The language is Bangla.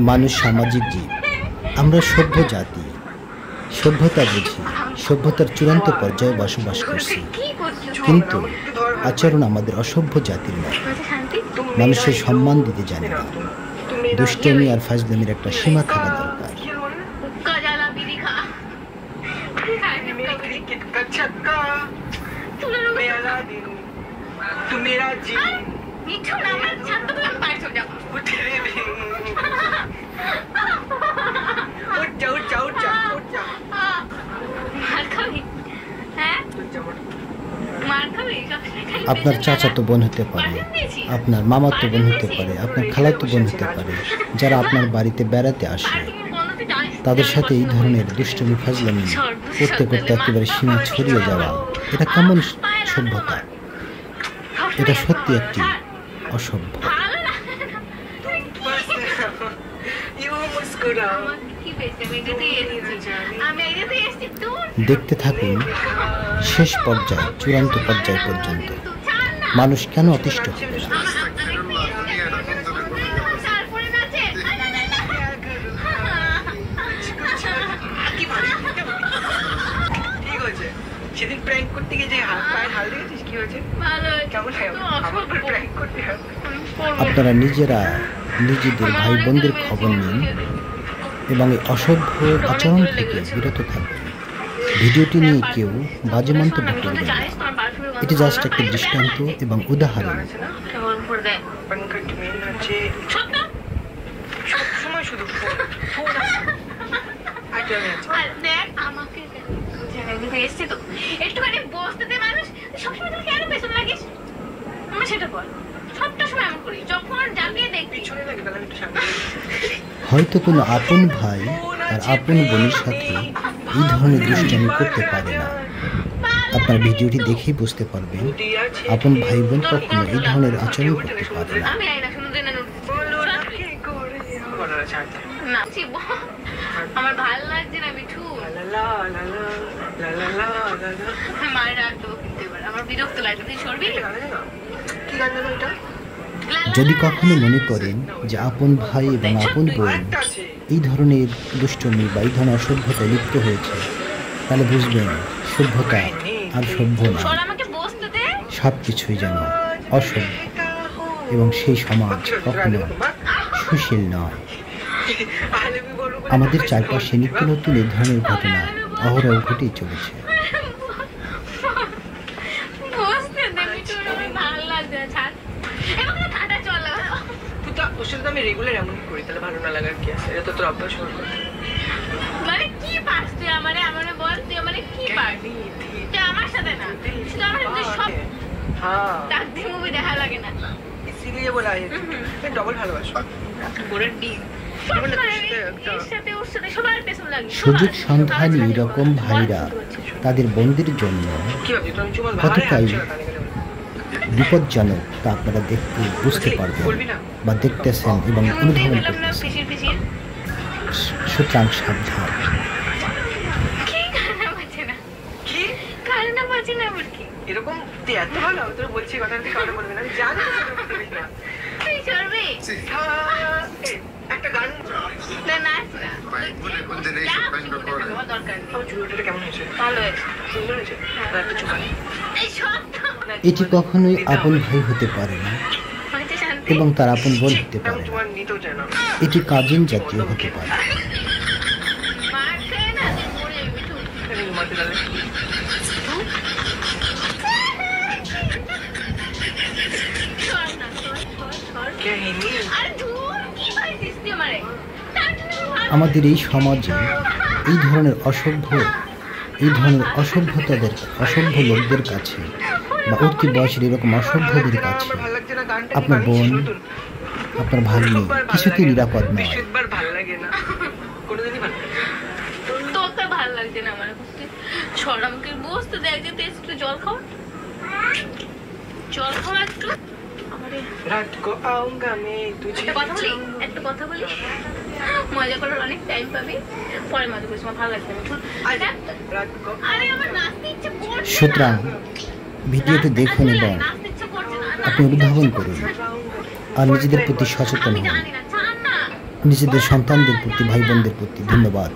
মানুষ সামাজিক জীব। আমরা সভ্য জাতি, সভ্যতা বুঝি, সভ্যতার চূড়ান্ত পর্যায়ে বসবাস করছি, কিন্তু আচরণ আমাদের অসভ্য জাতির নয়। মানুষের সম্মান দিতে জানে না। দুষ্টমি আর ফাজলামির একটা সীমা থাকা দরকার। আপনার চাচাতো বোন হতে পারে, আপনার মামাতো বোন হতে পারে, আপনার খালাতো বোন হতে পারে, যারা আপনার বাড়িতে বেড়াতে আসে, তাদের সাথে এই ধরনের দুষ্টমি ফাজলামি করতে করতে একেবারে সীমা ছড়িয়ে যাওয়া, এটা কেমন সভ্যতা? এটা সত্যি একটি অসভ্য। দেখতে থাকুন শেষ পর্যায়ে, চূড়ান্ত পর্যায় পর্যন্ত। মানুষ কেন অতিষ্ঠ হবে না? সেদিন প্র্যাঙ্ক করতে গিয়ে যে পায়ের হাল দেখেছিস কি হয়েছে? আপনারা নিজেরা নিজেদের ভাই বোনদের খবর নিন এবং এই অসভ্য আচরণ থেকে বিরত থাকুন। ভিডিওটি নিয়ে কেউ বাজে মন্তব্য করবেন না। এটি জাস্ট একটা দৃষ্টান্ত এবং উদাহরণ। হয়তো কোনো আপন ভাই আর আপন বোনের সাথে এই ধরনের দুষ্টামি করতে পারে না। আপনার ভিডিওটি দেখেই বুঝতে পারবেন আপন ভাই বোন কখনো এই ধরনের আচরণ করতে পারে না। আমার ভালো লাগছে না মিঠু, আমার বিরক্ত লাগছে। তুই সরবি? যদি কখনো মনে করেন যে আপন ভাই এবং আপন বোন এই ধরনের দুষ্টমি বা এই ধরনের অসভ্যতায় লিপ্ত হয়েছে, তাহলে বুঝবেন সভ্যতা আর সভ্য না, সব কিছুই যেন অসভ্য এবং সেই সমাজ কখনো সুশীল নয়। আমাদের চারপাশে নিত্য নতুন এই ধরনের ঘটনা অহরহ ঘটেই চলেছে। আমি রেগুলার এমন করি, তাহলে ভালো না লাগার কি আছে? এটা তো তোর অভ্যাস হয়ে গেল। মানে কি পাস তুই আমারে বল, তুই আমারে কি পারবি? তুই আমার সাথে না, শুধু আমার সাথে সব। হ্যাঁ, তাকদি মুভি দেখা লাগে না, ইসিলিয়ে বলা হয় তুই ডবল ভালোবাসো। গোরের ডি সুযোগ সন্ধানী এরকম ভাইরা তাদের বন্ধুর জন্য কতটাই বিপজ্জনক তা আপনারা দেখতে বুঝতে পারবেন বা দেখতেছেন এবং অনুধাবন করতেছেন। সুতরাং সাবধান। এরকম তুই এত ভালো, তোর বলছি কথা বলবি না, আমি জানি না। একটা গান এটি কখনোই আপন ভাই হতে পারে না এবং তার আপন বোন হতে পারে না। এটি কাজিন জাতীয় হতে পারে। আমাদের এই সমাজে এই ধরনের অসভ্য লোকদের কাছে বা উঠতি বয়সের এরকম অসভ্যদের কাছে আপনার বোন, আপনার ভাগ্নি কিছুতেই নিরাপদ নয়। মজা করার অনেক টাইম পাবি, পরে মজা করিস, আমার ভালো লাগবে। সুতরাং ভিডিওটি দেখুন এবং আপনি অনুধাবন করুন আর নিজেদের প্রতি সচেতন হন। নিজেদের সন্তানদের প্রতি, ভাই বোনদের প্রতি। ধন্যবাদ।